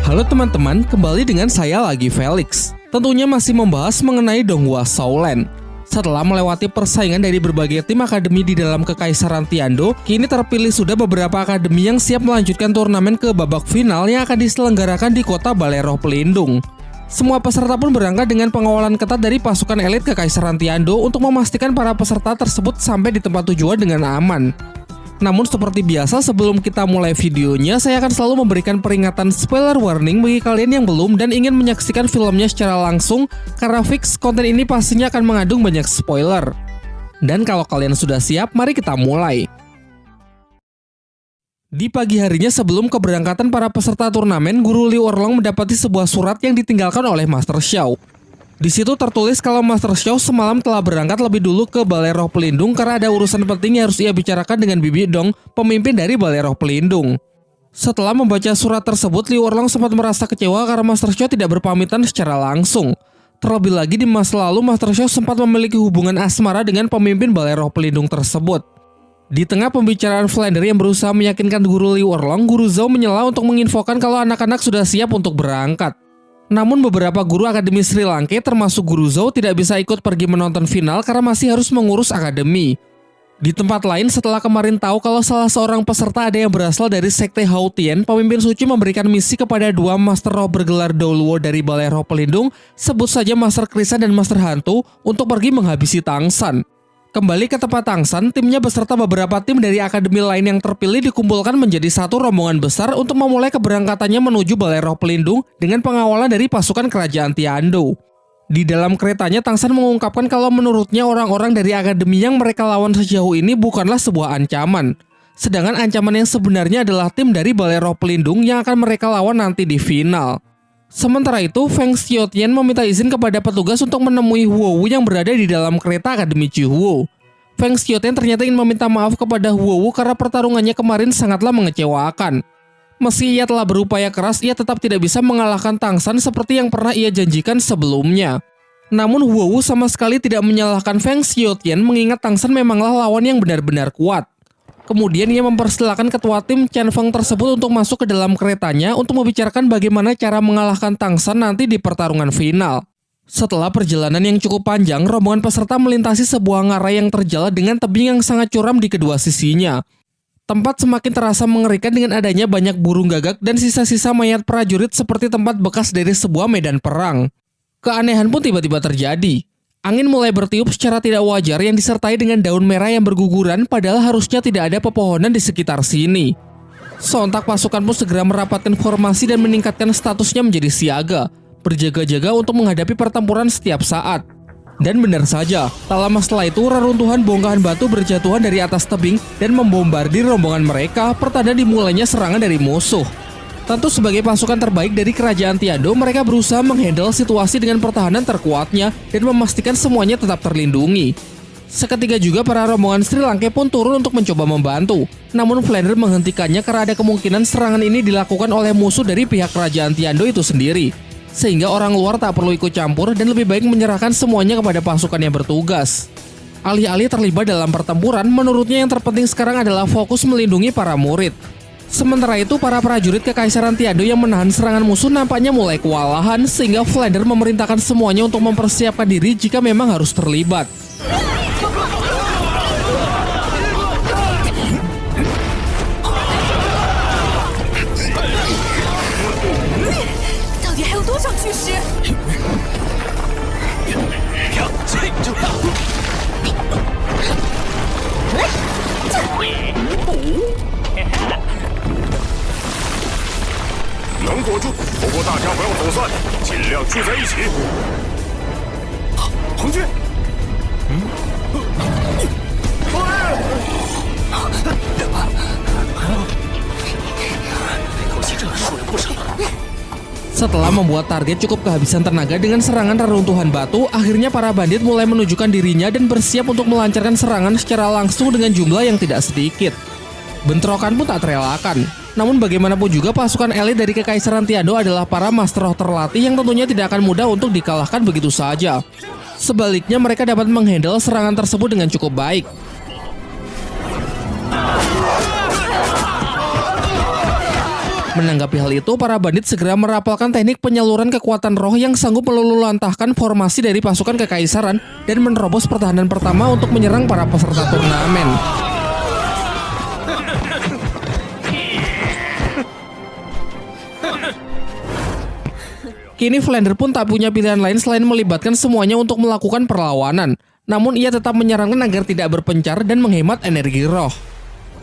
Halo teman-teman, kembali dengan saya lagi Felix. Tentunya masih membahas mengenai Donghua Shaolan. Setelah melewati persaingan dari berbagai tim akademi di dalam Kekaisaran Tiando, kini terpilih sudah beberapa akademi yang siap melanjutkan turnamen ke babak final yang akan diselenggarakan di kota Balai Roh Pelindung. Semua peserta pun berangkat dengan pengawalan ketat dari pasukan elit Kekaisaran Tiando untuk memastikan para peserta tersebut sampai di tempat tujuan dengan aman. Namun seperti biasa, sebelum kita mulai videonya, saya akan selalu memberikan peringatan spoiler warning bagi kalian yang belum dan ingin menyaksikan filmnya secara langsung, karena fix konten ini pastinya akan mengandung banyak spoiler. Dan kalau kalian sudah siap, mari kita mulai. Di pagi harinya sebelum keberangkatan para peserta turnamen, Guru Liu Erlong mendapati sebuah surat yang ditinggalkan oleh Master Xiao. Di situ tertulis kalau Master Xiao semalam telah berangkat lebih dulu ke Balai Roh Pelindung karena ada urusan penting yang harus ia bicarakan dengan Bibi Dong, pemimpin dari Balai Roh Pelindung. Setelah membaca surat tersebut, Liu Erlong sempat merasa kecewa karena Master Xiao tidak berpamitan secara langsung. Terlebih lagi di masa lalu, Master Xiao sempat memiliki hubungan asmara dengan pemimpin Balai Roh Pelindung tersebut. Di tengah pembicaraan Flander yang berusaha meyakinkan Guru Liu Erlong, Guru Zhao menyela untuk menginfokan kalau anak-anak sudah siap untuk berangkat. Namun beberapa guru akademi Sri Lanka termasuk Guru Zhao tidak bisa ikut pergi menonton final karena masih harus mengurus akademi. Di tempat lain, setelah kemarin tahu kalau salah seorang peserta ada yang berasal dari Sekte Hao Tian, pemimpin suci memberikan misi kepada dua Master Roh bergelar Douluo dari Balai Roh Pelindung, sebut saja Master Krisan dan Master Hantu, untuk pergi menghabisi Tangshan. Kembali ke tempat Tangshan, timnya beserta beberapa tim dari akademi lain yang terpilih dikumpulkan menjadi satu rombongan besar untuk memulai keberangkatannya menuju Balai Roh Pelindung dengan pengawalan dari pasukan kerajaan Tiando. Di dalam keretanya, Tangshan mengungkapkan kalau menurutnya orang-orang dari akademi yang mereka lawan sejauh ini bukanlah sebuah ancaman. Sedangkan ancaman yang sebenarnya adalah tim dari Balai Roh Pelindung yang akan mereka lawan nanti di final. Sementara itu, Feng Xiaotian meminta izin kepada petugas untuk menemui Huo Wu yang berada di dalam kereta Akademi Jihuo. Feng Xiaotian ternyata ingin meminta maaf kepada Huo Wu karena pertarungannya kemarin sangatlah mengecewakan. Meski ia telah berupaya keras, ia tetap tidak bisa mengalahkan Tangshan seperti yang pernah ia janjikan sebelumnya. Namun Huo Wu sama sekali tidak menyalahkan Feng Xiaotian mengingat Tangshan memanglah lawan yang benar-benar kuat. Kemudian ia mempersilahkan ketua tim Chen Feng tersebut untuk masuk ke dalam keretanya untuk membicarakan bagaimana cara mengalahkan Tangshan nanti di pertarungan final. Setelah perjalanan yang cukup panjang, rombongan peserta melintasi sebuah ngarai yang terjal dengan tebing yang sangat curam di kedua sisinya. Tempat semakin terasa mengerikan dengan adanya banyak burung gagak dan sisa-sisa mayat prajurit seperti tempat bekas dari sebuah medan perang. Keanehan pun tiba-tiba terjadi. Angin mulai bertiup secara tidak wajar yang disertai dengan daun merah yang berguguran, padahal harusnya tidak ada pepohonan di sekitar sini. Sontak pasukan pun segera merapatkan formasi dan meningkatkan statusnya menjadi siaga, berjaga-jaga untuk menghadapi pertempuran setiap saat. Dan benar saja, tak lama setelah itu reruntuhan bongkahan batu berjatuhan dari atas tebing dan membombardir rombongan mereka, pertanda dimulainya serangan dari musuh. Tentu sebagai pasukan terbaik dari kerajaan Tiando, mereka berusaha menghandle situasi dengan pertahanan terkuatnya dan memastikan semuanya tetap terlindungi. Seketika juga para rombongan Sri Lanka pun turun untuk mencoba membantu. Namun Flander menghentikannya karena ada kemungkinan serangan ini dilakukan oleh musuh dari pihak kerajaan Tiando itu sendiri. Sehingga orang luar tak perlu ikut campur dan lebih baik menyerahkan semuanya kepada pasukan yang bertugas. Alih-alih terlibat dalam pertempuran, menurutnya yang terpenting sekarang adalah fokus melindungi para murid. Sementara itu, para prajurit Kekaisaran Tiando yang menahan serangan musuh nampaknya mulai kewalahan, sehingga Flander memerintahkan semuanya untuk mempersiapkan diri jika memang harus terlibat. Setelah membuat target cukup kehabisan tenaga dengan serangan reruntuhan batu, akhirnya para bandit mulai menunjukkan dirinya dan bersiap untuk melancarkan serangan secara langsung dengan jumlah yang tidak sedikit. Bentrokan pun tak terelakkan. Namun bagaimanapun juga pasukan elit dari Kekaisaran Tiando adalah para Master Roh terlatih yang tentunya tidak akan mudah untuk dikalahkan begitu saja. Sebaliknya mereka dapat menghandle serangan tersebut dengan cukup baik. Menanggapi hal itu, para bandit segera merapalkan teknik penyaluran kekuatan roh yang sanggup meluluhlantahkan formasi dari pasukan kekaisaran dan menerobos pertahanan pertama untuk menyerang para peserta turnamen. Kini Flander pun tak punya pilihan lain selain melibatkan semuanya untuk melakukan perlawanan. Namun ia tetap menyarankan agar tidak berpencar dan menghemat energi roh.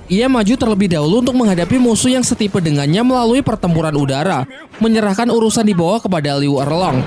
Ia maju terlebih dahulu untuk menghadapi musuh yang setipe dengannya melalui pertempuran udara, menyerahkan urusan di bawah kepada Liu Erlong.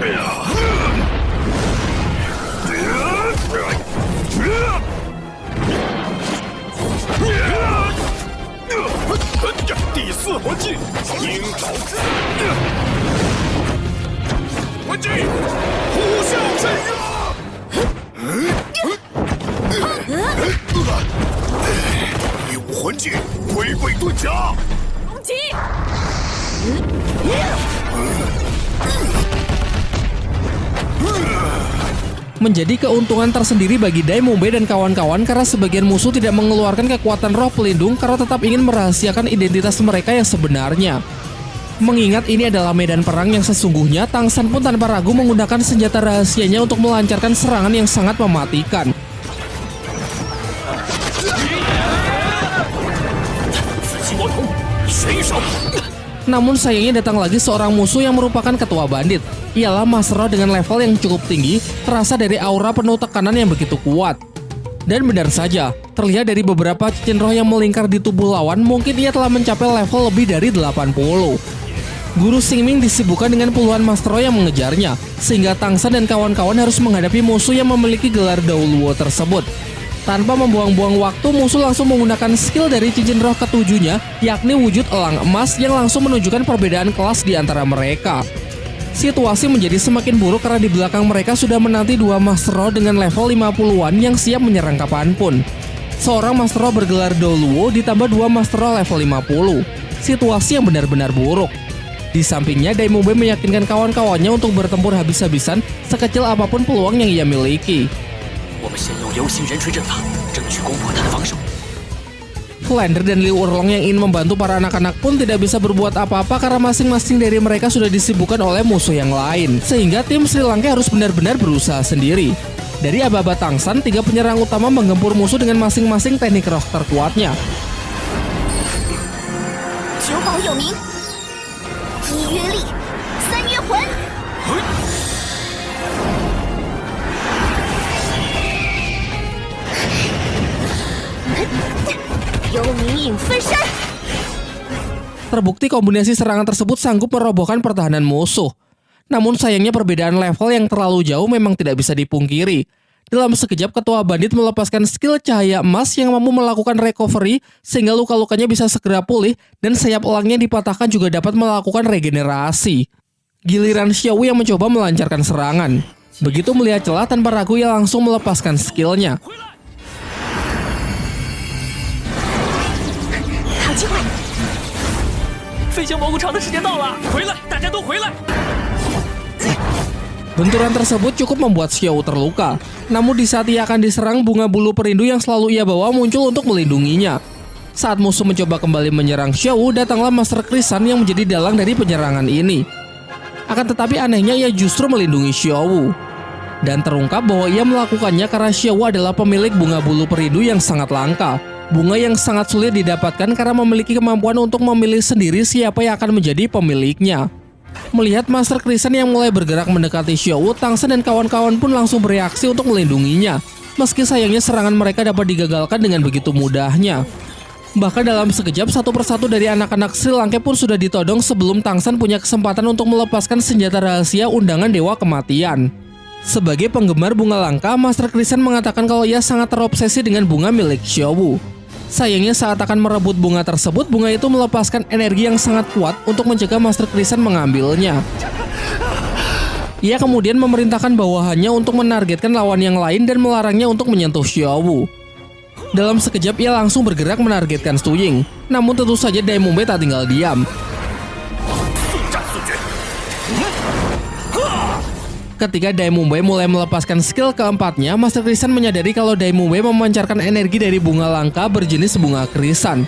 Menjadi keuntungan tersendiri bagi Dai Mumbei dan kawan-kawan karena sebagian musuh tidak mengeluarkan kekuatan roh pelindung karena tetap ingin merahasiakan identitas mereka yang sebenarnya. Mengingat ini adalah medan perang yang sesungguhnya, Tang San pun tanpa ragu menggunakan senjata rahasianya untuk melancarkan serangan yang sangat mematikan. Namun sayangnya datang lagi seorang musuh yang merupakan ketua bandit. Ialah Mas Roh dengan level yang cukup tinggi, terasa dari aura penuh tekanan yang begitu kuat. Dan benar saja, terlihat dari beberapa cincin roh yang melingkar di tubuh lawan, mungkin ia telah mencapai level lebih dari 80. Guru Xingming disibukkan dengan puluhan Master Roh yang mengejarnya, sehingga Tang San dan kawan-kawan harus menghadapi musuh yang memiliki gelar Dao Luo tersebut. Tanpa membuang-buang waktu, musuh langsung menggunakan skill dari cincin roh ketujuhnya, yakni wujud elang emas yang langsung menunjukkan perbedaan kelas di antara mereka. Situasi menjadi semakin buruk karena di belakang mereka sudah menanti dua Master Roh dengan level 50-an yang siap menyerang kapanpun. Seorang Master Roh bergelar Dao Luo ditambah dua Master Roh level 50. Situasi yang benar-benar buruk. Di sampingnya, Dai Mumbei meyakinkan kawan-kawannya untuk bertempur habis-habisan sekecil apapun peluang yang ia miliki. Flander dan Liu Erlong yang ingin membantu para anak-anak pun tidak bisa berbuat apa-apa karena masing-masing dari mereka sudah disibukkan oleh musuh yang lain. Sehingga tim Sri Lanka harus benar-benar berusaha sendiri. Dari aba-aba Tang San, 3 penyerang utama menggempur musuh dengan masing-masing teknik roh terkuatnya. Terbukti kombinasi serangan tersebut sanggup merobohkan pertahanan musuh. Namun sayangnya perbedaan level yang terlalu jauh memang tidak bisa dipungkiri. Dalam sekejap, ketua bandit melepaskan skill cahaya emas yang mampu melakukan recovery sehingga luka-lukanya bisa segera pulih dan sayap elangnya dipatahkan juga dapat melakukan regenerasi. Giliran Xiao yang mencoba melancarkan serangan. Begitu melihat celah, tanpa ragu ia langsung melepaskan skillnya. Benturan tersebut cukup membuat Xiao terluka. Namun di saat ia akan diserang, bunga bulu perindu yang selalu ia bawa muncul untuk melindunginya. Saat musuh mencoba kembali menyerang Xiao, datanglah Master Krisan yang menjadi dalang dari penyerangan ini. Akan tetapi anehnya ia justru melindungi Xiao. Dan terungkap bahwa ia melakukannya karena Xiao adalah pemilik bunga bulu perindu yang sangat langka. Bunga yang sangat sulit didapatkan karena memiliki kemampuan untuk memilih sendiri siapa yang akan menjadi pemiliknya. Melihat Master Krisan yang mulai bergerak mendekati Xiao, Tang San dan kawan-kawan pun langsung bereaksi untuk melindunginya. Meski sayangnya serangan mereka dapat digagalkan dengan begitu mudahnya. Bahkan dalam sekejap, satu persatu dari anak-anak Sri Lanka pun sudah ditodong sebelum Tang San punya kesempatan untuk melepaskan senjata rahasia undangan Dewa Kematian. Sebagai penggemar bunga langka, Master Krisan mengatakan kalau ia sangat terobsesi dengan bunga milik Xiao. Sayangnya saat akan merebut bunga tersebut, bunga itu melepaskan energi yang sangat kuat untuk mencegah Master Krisan mengambilnya. Ia kemudian memerintahkan bawahannya untuk menargetkan lawan yang lain dan melarangnya untuk menyentuh Xiao. Dalam sekejap ia langsung bergerak menargetkan Su Ying. Namun tentu saja Dai Mumbei tak tinggal diam. Ketika Dai Mumbei mulai melepaskan skill keempatnya, Master Krisan menyadari kalau Dai Mumbei memancarkan energi dari bunga langka berjenis bunga krisan.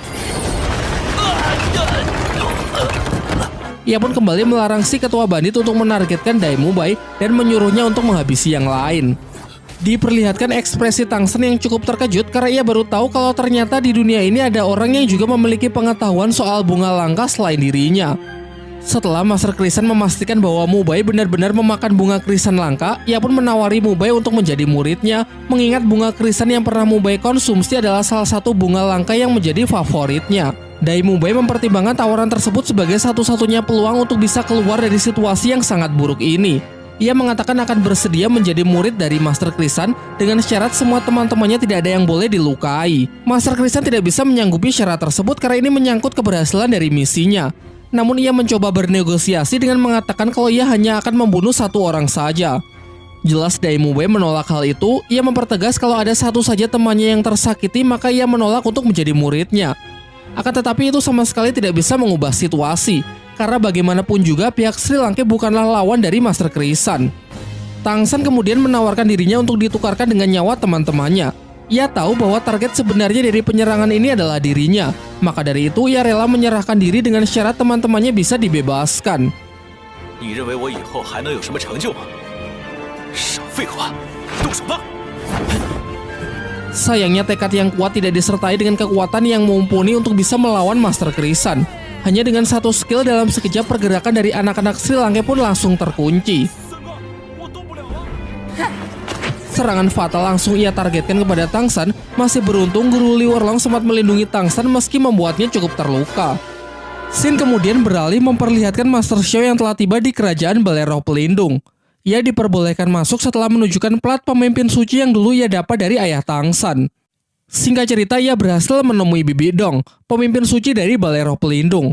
ia pun kembali melarang si ketua bandit untuk menargetkan Dai Mubai dan menyuruhnya untuk menghabisi yang lain. Diperlihatkan ekspresi Tangsen yang cukup terkejut karena ia baru tahu kalau ternyata di dunia ini ada orang yang juga memiliki pengetahuan soal bunga langka selain dirinya. Setelah Master Krisan memastikan bahwa Mubai benar-benar memakan bunga krisan langka, ia pun menawari Mubai untuk menjadi muridnya, mengingat bunga krisan yang pernah Mubai konsumsi adalah salah satu bunga langka yang menjadi favoritnya. Dai Mubai mempertimbangkan tawaran tersebut sebagai satu-satunya peluang untuk bisa keluar dari situasi yang sangat buruk ini. Ia mengatakan akan bersedia menjadi murid dari Master Krisan dengan syarat semua teman-temannya tidak ada yang boleh dilukai. Master Krisan tidak bisa menyanggupi syarat tersebut karena ini menyangkut keberhasilan dari misinya. Namun ia mencoba bernegosiasi dengan mengatakan kalau ia hanya akan membunuh satu orang saja. Jelas Dai Mubai menolak hal itu, ia mempertegas kalau ada satu saja temannya yang tersakiti maka ia menolak untuk menjadi muridnya. Akan tetapi itu sama sekali tidak bisa mengubah situasi. Karena bagaimanapun juga pihak Sri Lanka bukanlah lawan dari Master Krisan. Tangsen kemudian menawarkan dirinya untuk ditukarkan dengan nyawa teman-temannya. Ia tahu bahwa target sebenarnya dari penyerangan ini adalah dirinya. Maka dari itu ia rela menyerahkan diri dengan syarat teman-temannya bisa dibebaskan. Sayangnya tekad yang kuat tidak disertai dengan kekuatan yang mumpuni untuk bisa melawan Master Krisan. Hanya dengan satu skill dalam sekejap pergerakan dari anak-anak Sri Lanka pun langsung terkunci. Serangan fatal langsung ia targetkan kepada Tangsen. Masih beruntung Guru Liu Erlong sempat melindungi Tangsen meski membuatnya cukup terluka. Scene kemudian beralih memperlihatkan Master Xiao yang telah tiba di kerajaan Balai Roh Pelindung. Ia diperbolehkan masuk setelah menunjukkan plat pemimpin suci yang dulu ia dapat dari ayah Tangsen. Singkat cerita, ia berhasil menemui Bibi Dong, pemimpin suci dari Balai Roh Pelindung.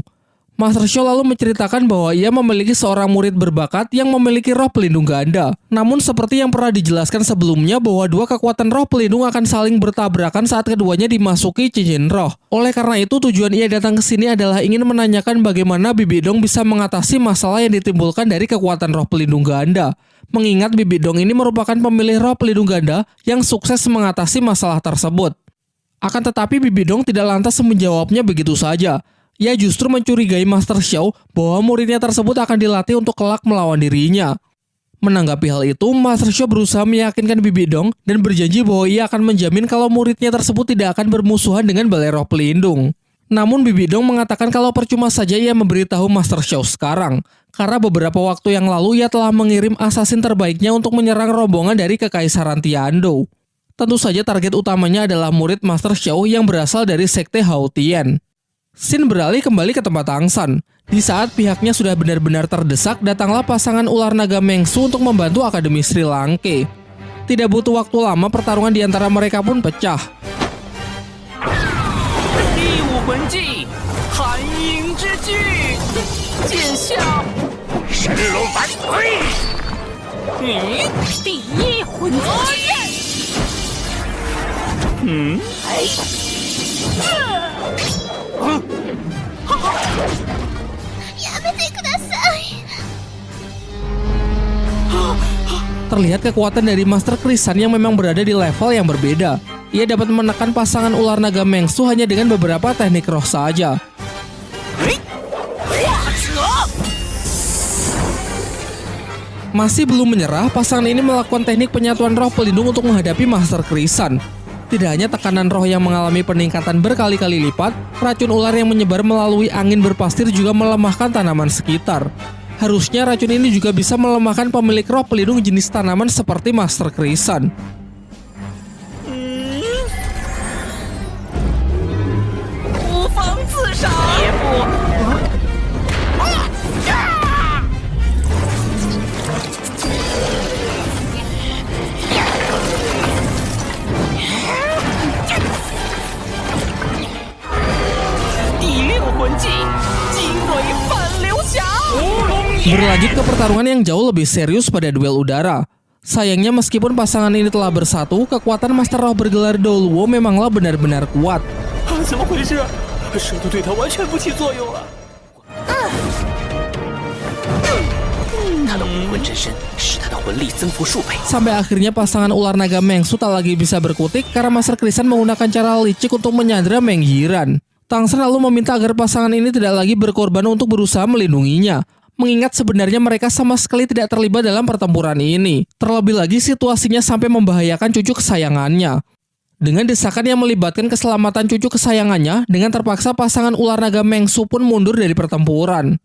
Master Xiao lalu menceritakan bahwa ia memiliki seorang murid berbakat yang memiliki roh pelindung ganda. Namun seperti yang pernah dijelaskan sebelumnya bahwa dua kekuatan roh pelindung akan saling bertabrakan saat keduanya dimasuki cincin roh. Oleh karena itu tujuan ia datang ke sini adalah ingin menanyakan bagaimana Bibi Dong bisa mengatasi masalah yang ditimbulkan dari kekuatan roh pelindung ganda. Mengingat Bibi Dong ini merupakan pemilik roh pelindung ganda yang sukses mengatasi masalah tersebut. Akan tetapi Bibi Dong tidak lantas menjawabnya begitu saja. Ia justru mencurigai Master Xiao bahwa muridnya tersebut akan dilatih untuk kelak melawan dirinya. Menanggapi hal itu, Master Xiao berusaha meyakinkan Bibi Dong dan berjanji bahwa ia akan menjamin kalau muridnya tersebut tidak akan bermusuhan dengan Balai Roh Pelindung. Namun Bibi Dong mengatakan kalau percuma saja ia memberitahu Master Xiao sekarang, karena beberapa waktu yang lalu ia telah mengirim asasin terbaiknya untuk menyerang rombongan dari Kekaisaran Tiandou. Tentu saja target utamanya adalah murid Master Xiao yang berasal dari Sekte Hao Tian. Scene beralih kembali ke tempat Tangsen. Di saat pihaknya sudah benar-benar terdesak, datanglah pasangan ular naga Mengsu untuk membantu Akademi Sri Lanka. Tidak butuh waktu lama, pertarungan di antara mereka pun pecah. Terlihat kekuatan dari Master Krisan yang memang berada di level yang berbeda. Ia dapat menekan pasangan ular naga Mengsu hanya dengan beberapa teknik roh saja. Masih belum menyerah, pasangan ini melakukan teknik penyatuan roh pelindung untuk menghadapi Master Krisan. Tidak hanya tekanan roh yang mengalami peningkatan berkali-kali lipat, racun ular yang menyebar melalui angin berpastir juga melemahkan tanaman sekitar. Harusnya racun ini juga bisa melemahkan pemilik roh pelindung jenis tanaman seperti Master Krisan. Berlanjut ke pertarungan yang jauh lebih serius pada duel udara. Sayangnya meskipun pasangan ini telah bersatu, kekuatan Master Roh bergelar Doluo memanglah benar-benar kuat. Sampai akhirnya pasangan ular naga Mengsu tak lagi bisa berkutik karena Master Krisan menggunakan cara licik untuk menyandra Meng Yiran. Tang San lalu meminta agar pasangan ini tidak lagi berkorban untuk berusaha melindunginya, mengingat sebenarnya mereka sama sekali tidak terlibat dalam pertempuran ini. Terlebih lagi situasinya sampai membahayakan cucu kesayangannya. Dengan desakan yang melibatkan keselamatan cucu kesayangannya, dengan terpaksa pasangan ular naga Meng Su pun mundur dari pertempuran.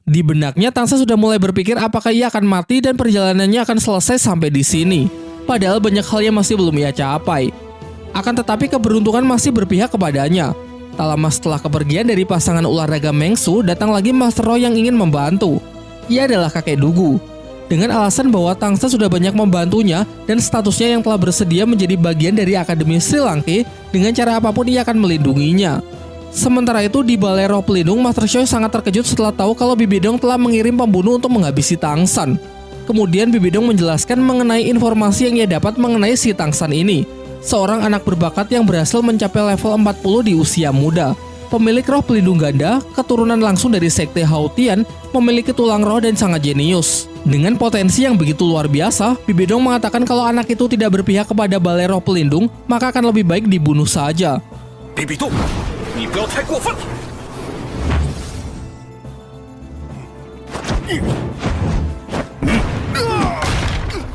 Di benaknya Tang San sudah mulai berpikir apakah ia akan mati dan perjalanannya akan selesai sampai di sini. Padahal banyak hal yang masih belum ia capai. Akan tetapi keberuntungan masih berpihak kepadanya. Tak lama setelah kepergian dari pasangan ular naga Meng Su, datang lagi Master Roh yang ingin membantu. Ia adalah kakek Dugu. Dengan alasan bahwa Tang San sudah banyak membantunya dan statusnya yang telah bersedia menjadi bagian dari Akademi Sri Lanka, dengan cara apapun ia akan melindunginya. Sementara itu di Balai Roh Pelindung, Master Xiao sangat terkejut setelah tahu kalau Bibi Dong telah mengirim pembunuh untuk menghabisi Tang San. Kemudian Bibi Dong menjelaskan mengenai informasi yang ia dapat mengenai si Tang San ini. Seorang anak berbakat yang berhasil mencapai level 40 di usia muda. Pemilik roh pelindung ganda, keturunan langsung dari sekte Haotian, memiliki tulang roh dan sangat jenius. Dengan potensi yang begitu luar biasa, Bibi Dong mengatakan kalau anak itu tidak berpihak kepada Balai Roh Pelindung, maka akan lebih baik dibunuh saja. Bibi Dong,你不要太过分了。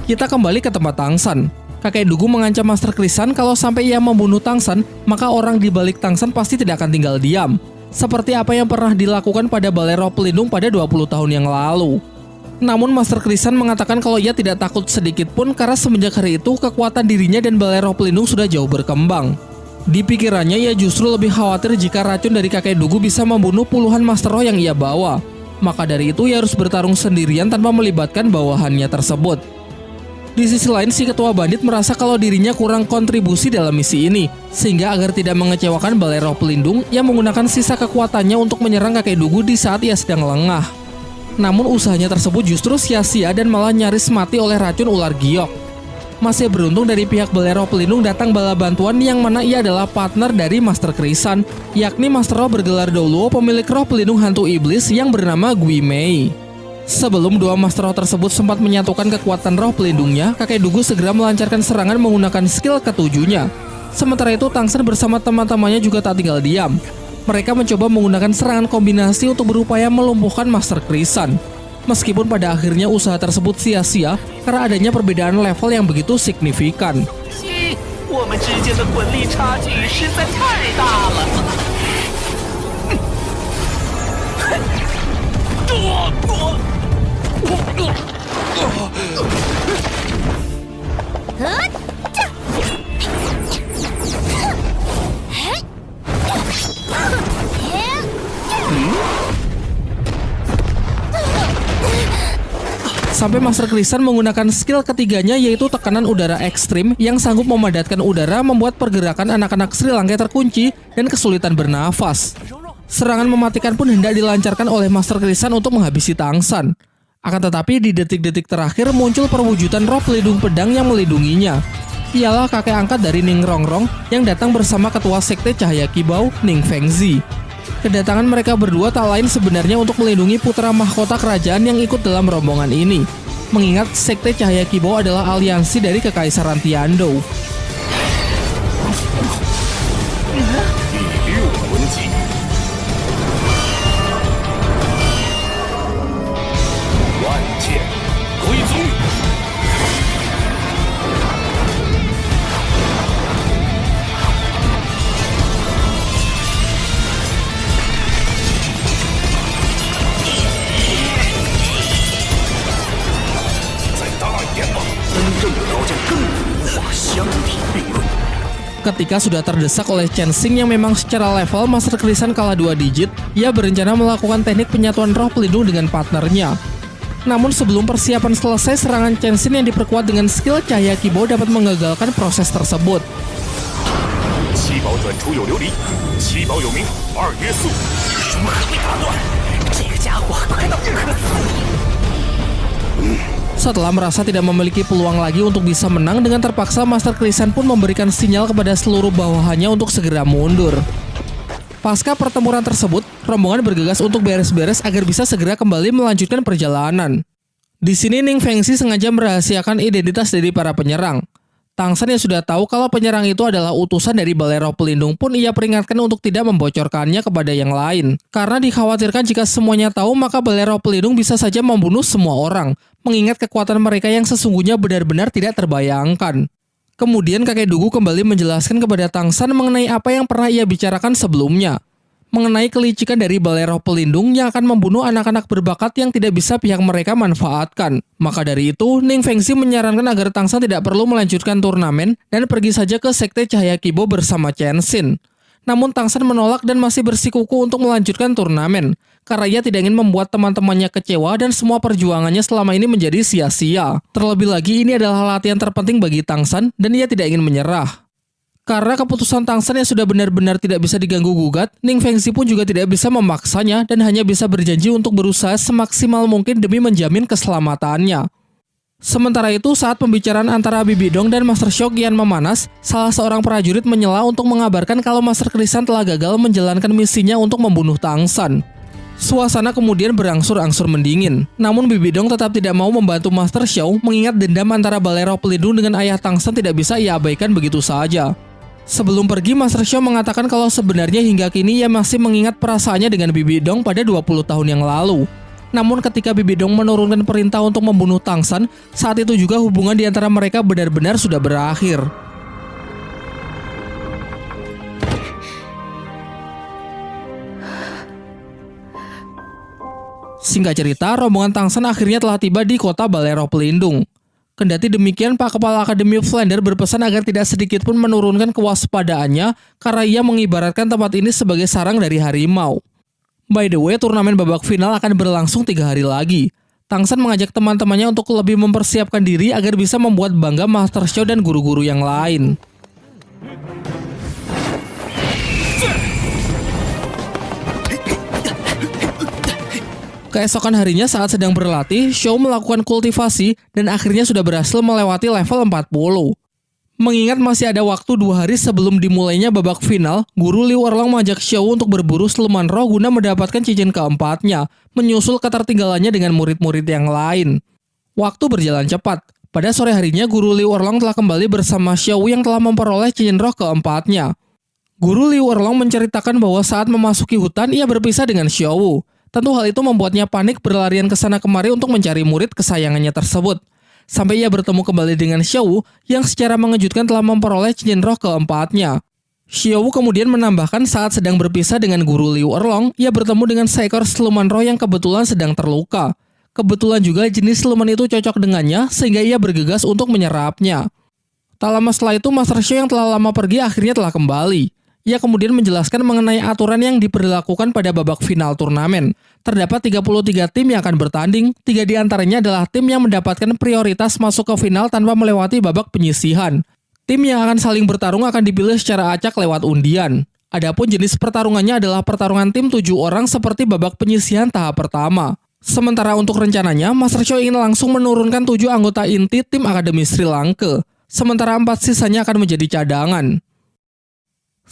Kita kembali ke tempat Tang San. Kakek Dugu mengancam Master Krisan kalau sampai ia membunuh Tang San, maka orang di balik Tang San pasti tidak akan tinggal diam. Seperti apa yang pernah dilakukan pada Balai Roh Pelindung pada 20 tahun yang lalu. Namun Master Krisan mengatakan kalau ia tidak takut sedikit pun karena semenjak hari itu kekuatan dirinya dan Balai Roh Pelindung sudah jauh berkembang. Di pikirannya ia justru lebih khawatir jika racun dari kakek Dugu bisa membunuh puluhan Master Roh yang ia bawa. Maka dari itu ia harus bertarung sendirian tanpa melibatkan bawahannya tersebut. Di sisi lain, si ketua bandit merasa kalau dirinya kurang kontribusi dalam misi ini, sehingga agar tidak mengecewakan Balai Roh Pelindung, ia menggunakan sisa kekuatannya untuk menyerang kakek Dugu di saat ia sedang lengah. Namun usahanya tersebut justru sia-sia dan malah nyaris mati oleh racun ular giok. Masih beruntung dari pihak Balai Roh Pelindung datang bala bantuan yang mana ia adalah partner dari Master Krisan, yakni Master Roh bergelar Douluo, pemilik roh pelindung hantu iblis yang bernama Gui Mei. Sebelum dua Master Roh tersebut sempat menyatukan kekuatan roh pelindungnya, kakek Dugu segera melancarkan serangan menggunakan skill ketujuhnya. Sementara itu Tang San bersama teman-temannya juga tak tinggal diam. Mereka mencoba menggunakan serangan kombinasi untuk berupaya melumpuhkan Master Krisan. Meskipun pada akhirnya usaha tersebut sia-sia karena adanya perbedaan level yang begitu signifikan. Sampai Master Krisan menggunakan skill ketiganya yaitu tekanan udara ekstrim yang sanggup memadatkan udara membuat pergerakan anak-anak Sri Lanka terkunci dan kesulitan bernafas. Serangan mematikan pun hendak dilancarkan oleh Master Krisan untuk menghabisi Tang San. Akan tetapi di detik-detik terakhir muncul perwujudan roh pelindung pedang yang melindunginya. Ialah kakek angkat dari Ning Rongrong yang datang bersama ketua sekte Cahaya Kibau, Ning Fengzi. Kedatangan mereka berdua tak lain sebenarnya untuk melindungi putra mahkota kerajaan yang ikut dalam rombongan ini. Mengingat sekte Cahaya Kibau adalah aliansi dari Kekaisaran Tiandou. Ketika sudah terdesak oleh Chen Xing yang memang secara level Master Krisan kalah 2 digit, ia berencana melakukan teknik penyatuan roh pelindung dengan partnernya. Namun sebelum persiapan selesai, serangan Chen Xing yang diperkuat dengan skill Cahaya Kibau dapat menggagalkan proses tersebut. Setelah merasa tidak memiliki peluang lagi untuk bisa menang, dengan terpaksa Master Krisan pun memberikan sinyal kepada seluruh bawahannya untuk segera mundur. Pasca pertempuran tersebut, rombongan bergegas untuk beres-beres agar bisa segera kembali melanjutkan perjalanan. Di sini Ning Fengzi sengaja merahasiakan identitas dari para penyerang. Tang San yang sudah tahu kalau penyerang itu adalah utusan dari Balai Roh Pelindung pun ia peringatkan untuk tidak membocorkannya kepada yang lain. Karena dikhawatirkan jika semuanya tahu maka Balai Roh Pelindung bisa saja membunuh semua orang, mengingat kekuatan mereka yang sesungguhnya benar-benar tidak terbayangkan. Kemudian kakek Dugu kembali menjelaskan kepada Tang San mengenai apa yang pernah ia bicarakan sebelumnya. Mengenai kelicikan dari Balai Roh Pelindung yang akan membunuh anak-anak berbakat yang tidak bisa pihak mereka manfaatkan. Maka dari itu, Ning Fengxi menyarankan agar Tang San tidak perlu melanjutkan turnamen dan pergi saja ke Sekte Cahaya Kibo bersama Chen Xin. Namun Tang San menolak dan masih bersikukuh untuk melanjutkan turnamen, karena ia tidak ingin membuat teman-temannya kecewa dan semua perjuangannya selama ini menjadi sia-sia. Terlebih lagi ini adalah latihan terpenting bagi Tang San dan ia tidak ingin menyerah. Karena keputusan Tang San yang sudah benar-benar tidak bisa diganggu-gugat, Ning Fengxi pun juga tidak bisa memaksanya dan hanya bisa berjanji untuk berusaha semaksimal mungkin demi menjamin keselamatannya. Sementara itu, saat pembicaraan antara Bibi Dong dan Master Xiao kian memanas, salah seorang prajurit menyela untuk mengabarkan kalau Master Krisan telah gagal menjalankan misinya untuk membunuh Tang San. Suasana kemudian berangsur-angsur mendingin. Namun Bibi Dong tetap tidak mau membantu Master Xiao mengingat dendam antara Balai Roh Pelindung dengan ayah Tang San tidak bisa ia abaikan begitu saja. Sebelum pergi, Master Xiao mengatakan kalau sebenarnya hingga kini ia masih mengingat perasaannya dengan Bibi Dong pada 20 tahun yang lalu. Namun ketika Bibi Dong menurunkan perintah untuk membunuh Tang San, saat itu juga hubungan di antara mereka benar-benar sudah berakhir. Singkat cerita, rombongan Tang San akhirnya telah tiba di kota Balai Roh Pelindung. Kendati demikian, Pak Kepala Akademi Flander berpesan agar tidak sedikit pun menurunkan kewaspadaannya karena ia mengibaratkan tempat ini sebagai sarang dari harimau. By the way, turnamen babak final akan berlangsung 3 hari lagi. Tang San mengajak teman-temannya untuk lebih mempersiapkan diri agar bisa membuat bangga Master Xiao dan guru-guru yang lain. Keesokan harinya saat sedang berlatih, Xiao melakukan kultivasi dan akhirnya sudah berhasil melewati level 40. Mengingat masih ada waktu 2 hari sebelum dimulainya babak final, Guru Liu Erlong mengajak Xiao untuk berburu siluman roh guna mendapatkan cincin keempatnya, menyusul ketertinggalannya dengan murid-murid yang lain. Waktu berjalan cepat. Pada sore harinya, Guru Liu Erlong telah kembali bersama Xiao yang telah memperoleh cincin roh keempatnya. Guru Liu Erlong menceritakan bahwa saat memasuki hutan, ia berpisah dengan Xiao. Tentu hal itu membuatnya panik berlarian ke sana kemari untuk mencari murid kesayangannya tersebut. Sampai ia bertemu kembali dengan Xiao yang secara mengejutkan telah memperoleh cincin roh keempatnya. Xiao kemudian menambahkan saat sedang berpisah dengan Guru Liu Erlong, ia bertemu dengan seekor siluman roh yang kebetulan sedang terluka. Kebetulan juga jenis siluman itu cocok dengannya sehingga ia bergegas untuk menyerapnya. Tak lama setelah itu, Master Xiao yang telah lama pergi akhirnya telah kembali. Ia kemudian menjelaskan mengenai aturan yang diberlakukan pada babak final turnamen. Terdapat 33 tim yang akan bertanding, 3 diantaranya adalah tim yang mendapatkan prioritas masuk ke final tanpa melewati babak penyisihan. Tim yang akan saling bertarung akan dipilih secara acak lewat undian. Adapun jenis pertarungannya adalah pertarungan tim 7 orang seperti babak penyisihan tahap pertama. Sementara untuk rencananya, Master Xiao ingin langsung menurunkan 7 anggota inti tim Akademi Sri Lanka, sementara 4 sisanya akan menjadi cadangan.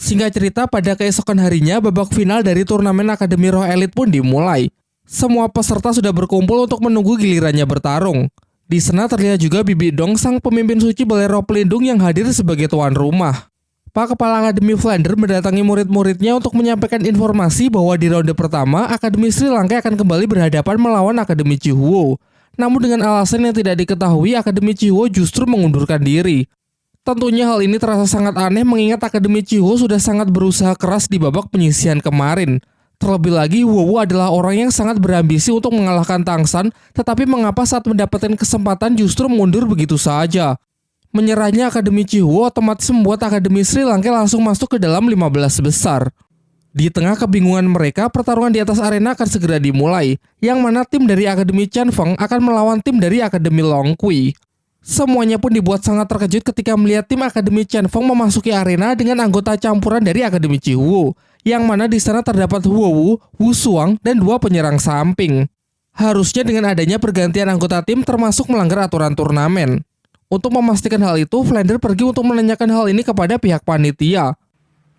Singkat cerita, pada keesokan harinya, babak final dari turnamen Akademi Roh Elit pun dimulai. Semua peserta sudah berkumpul untuk menunggu gilirannya bertarung. Di sana terlihat juga Bibi Dong, sang pemimpin suci Balai Roh Pelindung yang hadir sebagai tuan rumah. Pak Kepala Akademi Flander mendatangi murid-muridnya untuk menyampaikan informasi bahwa di ronde pertama, Akademi Sri Lanka akan kembali berhadapan melawan Akademi Chihuo. Namun dengan alasan yang tidak diketahui, Akademi Chihuo justru mengundurkan diri. Tentunya hal ini terasa sangat aneh mengingat Akademi Chihuo sudah sangat berusaha keras di babak penyisihan kemarin. Terlebih lagi, Wu adalah orang yang sangat berambisi untuk mengalahkan Tang San, tetapi mengapa saat mendapatkan kesempatan justru mundur begitu saja? Menyerahnya Akademi Chihuo otomatis membuat Akademi Sri Lanka langsung masuk ke dalam 15 besar. Di tengah kebingungan mereka, pertarungan di atas arena akan segera dimulai, yang mana tim dari Akademi Chen Feng akan melawan tim dari Akademi Long Kui. Semuanya pun dibuat sangat terkejut ketika melihat tim Akademi Chen Feng memasuki arena dengan anggota campuran dari Akademi Chihuo, yang mana di sana terdapat Wu Shuang, dan 2 penyerang samping. Harusnya dengan adanya pergantian anggota tim termasuk melanggar aturan turnamen. Untuk memastikan hal itu, Flander pergi untuk menanyakan hal ini kepada pihak panitia.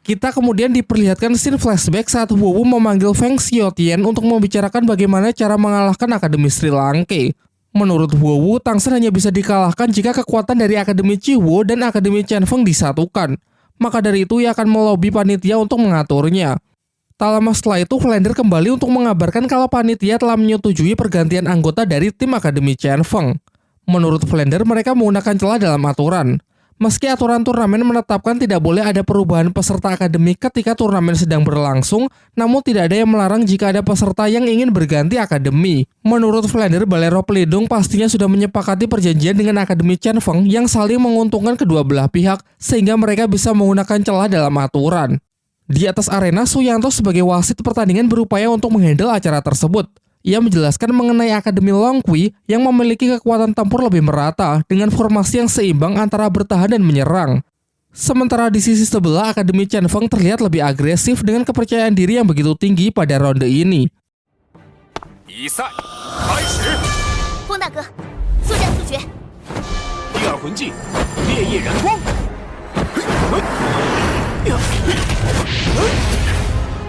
Kita kemudian diperlihatkan scene flashback saat Wu memanggil Feng Xiaotian untuk membicarakan bagaimana cara mengalahkan Akademi Sri Lanka. Menurut Wowu, Tangsen hanya bisa dikalahkan jika kekuatan dari Akademi Chiwo dan Akademi Qianfeng disatukan. Maka dari itu ia akan melobi panitia untuk mengaturnya. Tak lama setelah itu, Flander kembali untuk mengabarkan kalau panitia telah menyetujui pergantian anggota dari tim Akademi Qianfeng. Menurut Flander, mereka menggunakan celah dalam aturan. Meski aturan turnamen menetapkan tidak boleh ada perubahan peserta akademi ketika turnamen sedang berlangsung, namun tidak ada yang melarang jika ada peserta yang ingin berganti akademi. Menurut Flander, Balai Roh Pelindung pastinya sudah menyepakati perjanjian dengan Akademi Qianfeng yang saling menguntungkan kedua belah pihak, sehingga mereka bisa menggunakan celah dalam aturan. Di atas arena, Suyanto sebagai wasit pertandingan berupaya untuk menghandle acara tersebut. Ia menjelaskan mengenai Akademi Longqi yang memiliki kekuatan tempur lebih merata dengan formasi yang seimbang antara bertahan dan menyerang. Sementara di sisi sebelah, Akademi Qianfeng terlihat lebih agresif dengan kepercayaan diri yang begitu tinggi pada ronde ini. 比赛开始， 风大哥，速战速决。 第二魂技烈焰燃光，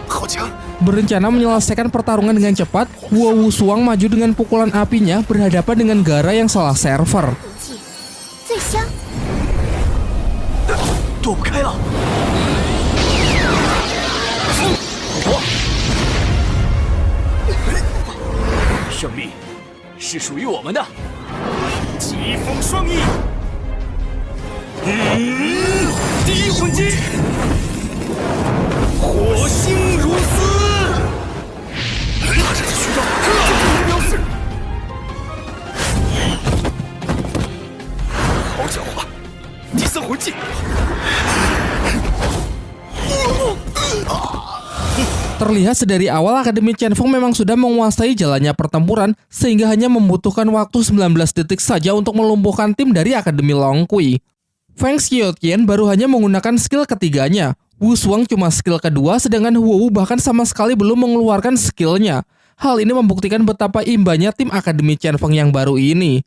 好强！ Berencana menyelesaikan pertarungan dengan cepat, Wowu Suang maju dengan pukulan apinya berhadapan dengan Gara yang salah server. 气最香。 躲不开了。胜利是属于我们的。疾风双翼，第一魂技，火星如丝。他这是需要这个标识。好狡猾！第三魂技。 Terlihat sedari awal Akademi Qianfeng memang sudah menguasai jalannya pertempuran sehingga hanya membutuhkan waktu 19 detik saja untuk melumpuhkan tim dari Akademi Longqi. Feng Xiaotian baru hanya menggunakan skill ketiganya. Wu Suang cuma skill kedua, sedangkan Wowu bahkan sama sekali belum mengeluarkan skillnya. Hal ini membuktikan betapa imbanya tim Akademi Qianfeng yang baru ini.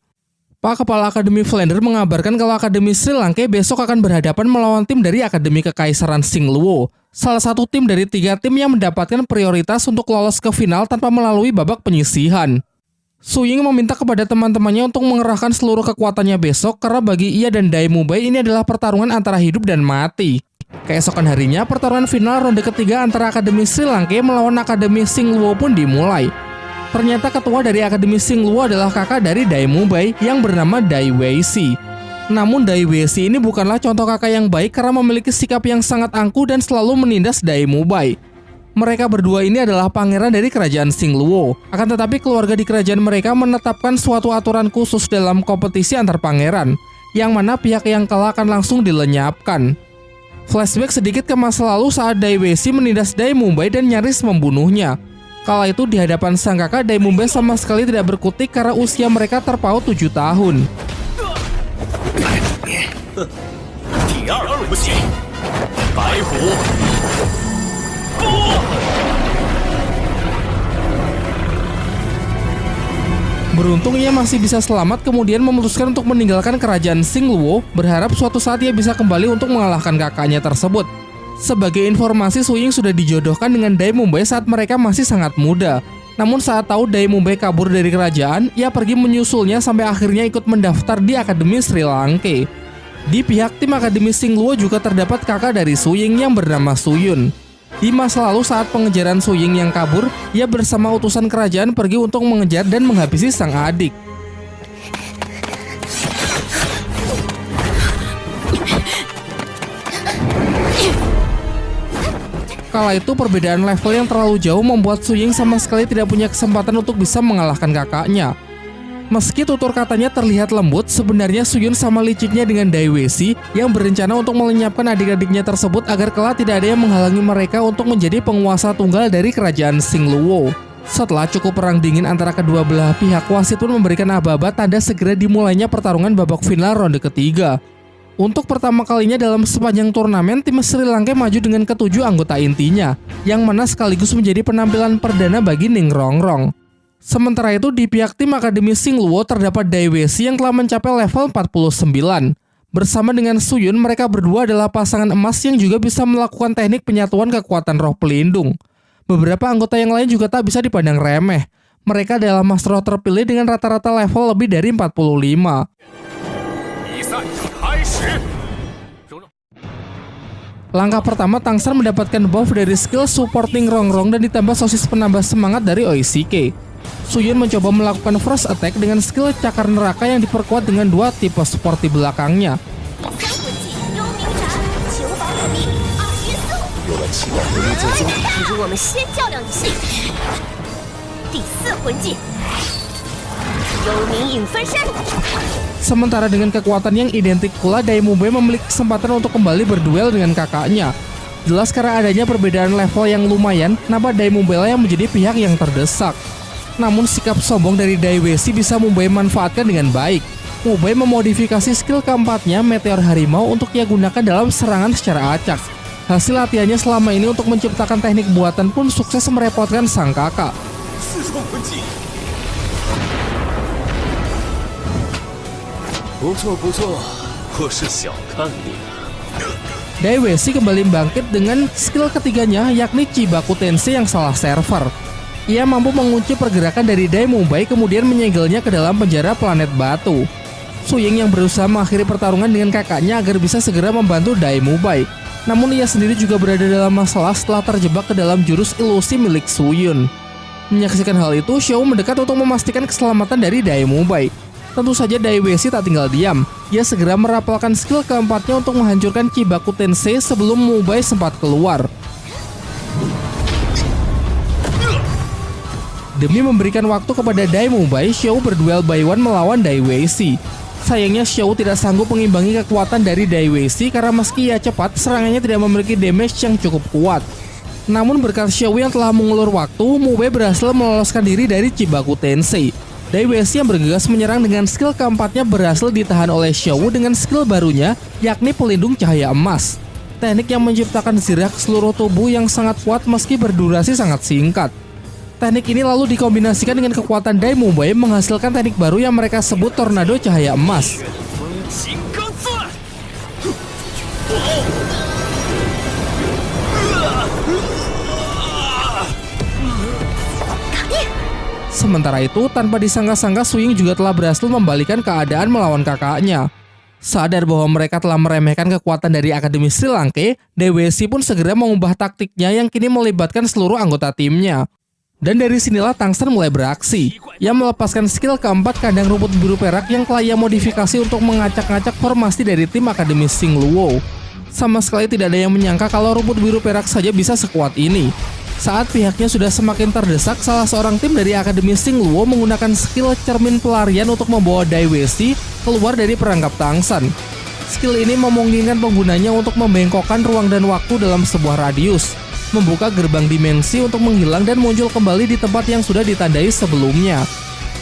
Pak Kepala Akademi Flander mengabarkan kalau Akademi Sri Lanka besok akan berhadapan melawan tim dari Akademi Kekaisaran Xingluo, salah satu tim dari 3 tim yang mendapatkan prioritas untuk lolos ke final tanpa melalui babak penyisihan. Su Ying meminta kepada teman-temannya untuk mengerahkan seluruh kekuatannya besok karena bagi ia dan Dai Mubai ini adalah pertarungan antara hidup dan mati. Keesokan harinya, pertarungan final ronde ketiga antara Akademi Sri Lanka melawan Akademi Xingluo pun dimulai. Ternyata ketua dari Akademi Xingluo adalah kakak dari Dai Mubai yang bernama Dai Weishi. Namun Dai Weishi ini bukanlah contoh kakak yang baik karena memiliki sikap yang sangat angkuh dan selalu menindas Dai Mubai. Mereka berdua ini adalah pangeran dari kerajaan Xingluo. Akan tetapi keluarga di kerajaan mereka menetapkan suatu aturan khusus dalam kompetisi antar pangeran, yang mana pihak yang kalah akan langsung dilenyapkan. Flashback sedikit ke masa lalu saat Dai Weishi menindas Dai Mubai dan nyaris membunuhnya. Kala itu di hadapan sang kakak, Dai Mubai sama sekali tidak berkutik karena usia mereka terpaut 7 tahun. 第二武器，白虎波。 Beruntung ia masih bisa selamat kemudian memutuskan untuk meninggalkan kerajaan Xingluo, berharap suatu saat ia bisa kembali untuk mengalahkan kakaknya tersebut. Sebagai informasi, Su Ying sudah dijodohkan dengan Dai Mubai saat mereka masih sangat muda. Namun saat tahu Dai Mubai kabur dari kerajaan, ia pergi menyusulnya sampai akhirnya ikut mendaftar di Akademi Sri Lanka. Di pihak tim Akademi Xingluo juga terdapat kakak dari Su Ying yang bernama Su Yun. Di masa lalu saat pengejaran Su Ying yang kabur, ia bersama utusan kerajaan pergi untuk mengejar dan menghabisi sang adik. Kala itu perbedaan level yang terlalu jauh membuat Su Ying sama sekali tidak punya kesempatan untuk bisa mengalahkan kakaknya. Meski tutur katanya terlihat lembut, sebenarnya Su Yun sama liciknya dengan Dai Weishi yang berencana untuk melenyapkan adik-adiknya tersebut agar kelak tidak ada yang menghalangi mereka untuk menjadi penguasa tunggal dari kerajaan Xingluo. Setelah cukup perang dingin antara kedua belah pihak, wasit pun memberikan aba-aba tanda segera dimulainya pertarungan babak final ronde ketiga. Untuk pertama kalinya dalam sepanjang turnamen, tim Sri Lanka maju dengan ke-7 anggota intinya, yang mana sekaligus menjadi penampilan perdana bagi Ning Rongrong. Sementara itu di pihak tim Akademi Xingluo terdapat Dai Weishi yang telah mencapai level 49. Bersama dengan Su Yun, mereka berdua adalah pasangan emas yang juga bisa melakukan teknik penyatuan kekuatan roh pelindung. Beberapa anggota yang lain juga tak bisa dipandang remeh. Mereka adalah Master Roh terpilih dengan rata-rata level lebih dari 45. 比赛开始。 Langkah pertama, Tangsan mendapatkan buff dari skill supporting Rongrong dan ditambah sosis penambah semangat dari Oishike. Suyun mencoba melakukan first attack dengan skill cakar neraka yang diperkuat dengan 2 tipe support di belakangnya. 第三魂技幽冥斩，求保有命，2元素。有了期望回力在增。不如我们先较量一下。第四魂技幽冥影分身。 Sementara dengan kekuatan yang identik pula, Daimube memiliki kesempatan untuk kembali berduel dengan kakaknya. Jelas karena adanya perbedaan level yang lumayan, kenapa Daimube yang menjadi pihak yang terdesak. Namun sikap sombong dari Daiwesi bisa Mubei manfaatkan dengan baik. Mubei memodifikasi skill keempatnya, Meteor Harimau, untuk ia gunakan dalam serangan secara acak. Hasil latihannya selama ini untuk menciptakan teknik buatan pun sukses merepotkan sang kakak. 四重魂技。不错不错，我是小看你了。 Daiwesi kembali bangkit dengan skill ketiganya, yakni Chibaku Tensei yang salah server. Ia mampu mengunci pergerakan dari Daimube kemudian menyegelnya ke dalam penjara planet batu. Suying yang berusaha mengakhiri pertarungan dengan kakaknya agar bisa segera membantu Daimube. Namun ia sendiri juga berada dalam masalah setelah terjebak ke dalam jurus ilusi milik Suyun. Menyaksikan hal itu, Xiao mendekat untuk memastikan keselamatan dari Daimube. Tentu saja Daiwesi tak tinggal diam. Ia segera merapalkan skill keempatnya untuk menghancurkan Chibaku Tensei sebelum Mubei sempat keluar. Demi memberikan waktu kepada Daimube, Xiao berduel by one melawan Daiwesi. Sayangnya Xiao tidak sanggup mengimbangi kekuatan dari Daiwesi karena meski ia cepat, serangannya tidak memiliki damage yang cukup kuat. Namun berkat Xiao yang telah mengulur waktu, Mubei berhasil meloloskan diri dari Chibaku Tensei. Daiwesi yang bergegas menyerang dengan skill keempatnya berhasil ditahan oleh Xiao dengan skill barunya, yakni pelindung cahaya emas. Teknik yang menciptakan zirak seluruh tubuh yang sangat kuat meski berdurasi sangat singkat. Teknik ini lalu dikombinasikan dengan kekuatan Daimube menghasilkan teknik baru yang mereka sebut Tornado Cahaya Emas. 风金刚钻。 Sementara itu, tanpa disangka-sangka Suying juga telah berhasil membalikan keadaan melawan kakaknya. Sadar bahwa mereka telah meremehkan kekuatan dari Akademi Sri Lanka, Daiwesi pun segera mengubah taktiknya yang kini melibatkan seluruh anggota timnya. Dan dari sinilah Tangsan mulai beraksi. Ia melepaskan skill keempat kandang rumput biru perak yang telah ia modifikasi untuk mengacak-ngacak formasi dari tim Akademi Sing Luo. Sama sekali tidak ada yang menyangka kalau rumput biru perak saja bisa sekuat ini. Saat pihaknya sudah semakin terdesak, salah seorang tim dari Akademi Sing Luo menggunakan skill cermin pelarian untuk membawa Daiwesi keluar dari perangkap Tangsan. Skill ini memungkinkan penggunanya untuk membengkokkan ruang dan waktu dalam sebuah radius, membuka gerbang dimensi untuk menghilang dan muncul kembali di tempat yang sudah ditandai sebelumnya.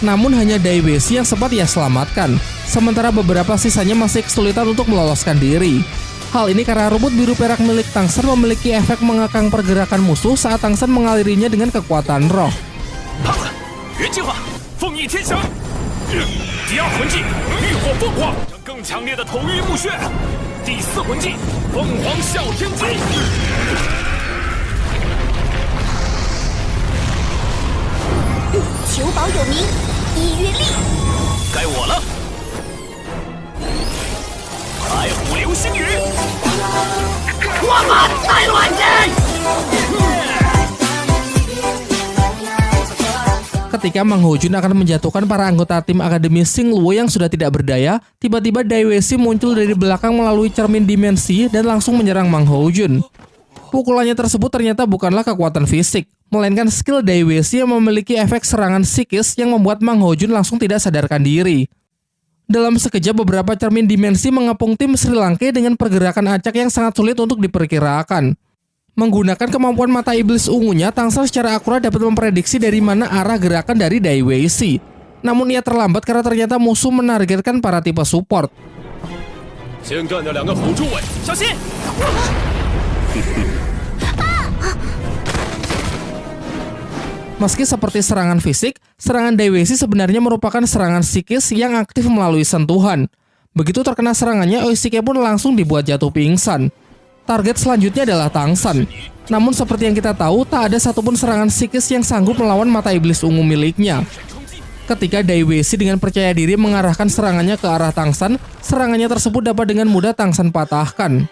Namun hanya Daiwesi yang sempat ia selamatkan, sementara beberapa sisanya masih kesulitan untuk meloloskan diri. Hal ini karena rumput biru perak milik Tangsan memiliki efek mengekang pergerakan musuh saat Tangsan mengalirinya dengan kekuatan roh. 原计划，凤翼天翔。第二魂技，浴火凤凰，更强烈的统一墓穴。第四魂技，凤凰啸天机。求保有名，一月令。该我了。白虎流星雨。我们再乱击。 Ketika Mang Hojun akan menjatuhkan para anggota tim Akademi Sing Luo yang sudah tidak berdaya, tiba-tiba Daiwesi muncul dari belakang melalui cermin dimensi dan langsung menyerang Mang Hojun. Pukulannya tersebut ternyata bukanlah kekuatan fisik, melainkan skill Daiwesi yang memiliki efek serangan psikis yang membuat Mang Hojun langsung tidak sadarkan diri. Dalam sekejap beberapa cermin dimensi mengepung tim Sri Lanka dengan pergerakan acak yang sangat sulit untuk diperkirakan. Menggunakan kemampuan mata iblis ungunya, Tangsan secara akurat dapat memprediksi dari mana arah gerakan dari Daiwesi. Namun ia terlambat karena ternyata musuh menargetkan para tipe support. Meski seperti serangan fisik, serangan Daiwesi sebenarnya merupakan serangan psikis yang aktif melalui sentuhan. Begitu terkena serangannya, Oishike pun langsung dibuat jatuh pingsan. Target selanjutnya adalah Tang San. Namun seperti yang kita tahu, tak ada satupun serangan psikis yang sanggup melawan mata iblis ungu miliknya. Ketika Dai Weishi dengan percaya diri mengarahkan serangannya ke arah Tang San, serangannya tersebut dapat dengan mudah Tang San patahkan.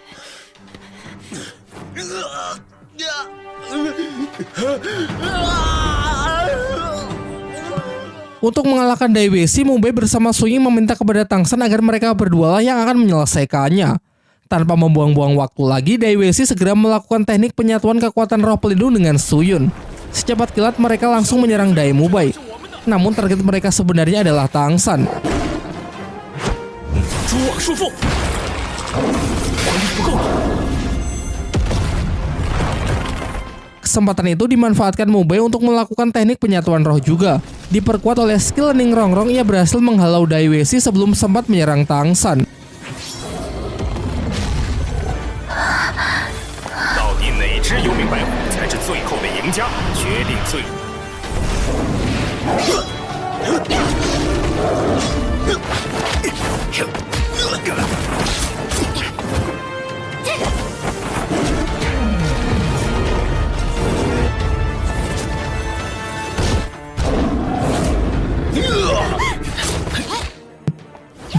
Untuk mengalahkan Dai Weishi, Mu Bei bersama Su Ying meminta kepada Tang San agar mereka berdua lah yang akan menyelesaikannya. Tanpa membuang-buang waktu lagi, Dai Weishi segera melakukan teknik penyatuan kekuatan roh pelindung dengan Su Yun. Secepat kilat mereka langsung menyerang Dai Mu Bei. Namun target mereka sebenarnya adalah Tang San. Kesempatan itu dimanfaatkan Mu Bei untuk melakukan teknik penyatuan roh juga. Diperkuat oleh skill Ning Rongrong, ia berhasil menghalau Dai Weishi sebelum sempat menyerang Tang San.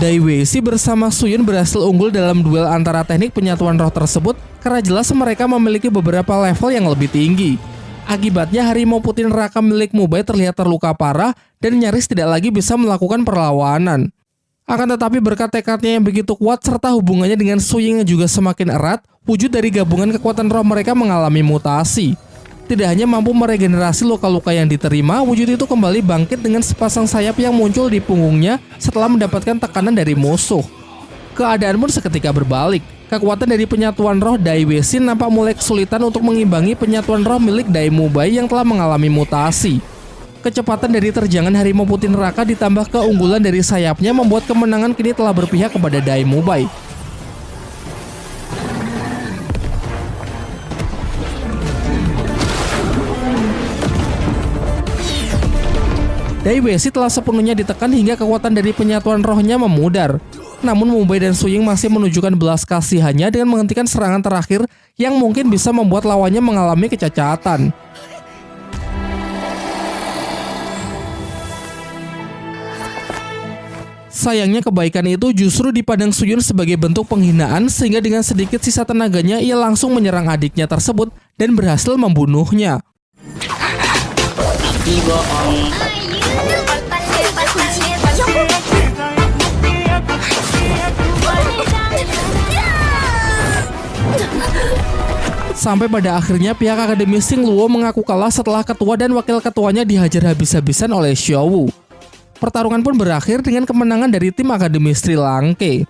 Dai Weishi bersama Su Yun berhasil unggul dalam duel antara teknik penyatuan roh tersebut karena jelas mereka memiliki beberapa level yang lebih tinggi. Akibatnya harimau putih neraka milik Mu Bei terlihat terluka parah dan nyaris tidak lagi bisa melakukan perlawanan. Akan tetapi berkat tekadnya yang begitu kuat serta hubungannya dengan Su Ying yang juga semakin erat, wujud dari gabungan kekuatan roh mereka mengalami mutasi. Tidak hanya mampu meregenerasi luka-luka yang diterima, wujud itu kembali bangkit dengan sepasang sayap yang muncul di punggungnya setelah mendapatkan tekanan dari musuh. Keadaan pun seketika berbalik. Kekuatan dari penyatuan roh Dai Weishi nampak mulai kesulitan untuk mengimbangi penyatuan roh milik Dai Mu Bei yang telah mengalami mutasi. Kecepatan dari terjangan harimau putih neraka ditambah keunggulan dari sayapnya membuat kemenangan kini telah berpihak kepada Dai Mu Bei. Dai Weishi telah sepenuhnya ditekan hingga kekuatan dari penyatuan rohnya memudar. Namun Mu Bei dan Su Ying masih menunjukkan belas kasihannya dengan menghentikan serangan terakhir yang mungkin bisa membuat lawannya mengalami kecacatan. Sayangnya kebaikan itu justru dipandang Su Yun sebagai bentuk penghinaan sehingga dengan sedikit sisa tenaganya ia langsung menyerang adiknya tersebut dan berhasil membunuhnya. Sampai pada akhirnya pihak Akademi Xing Luo mengaku kalah setelah ketua dan wakil ketuanya dihajar habis-habisan oleh Xiao Wu. Pertarungan pun berakhir dengan kemenangan dari tim Akademi Sri Lanka.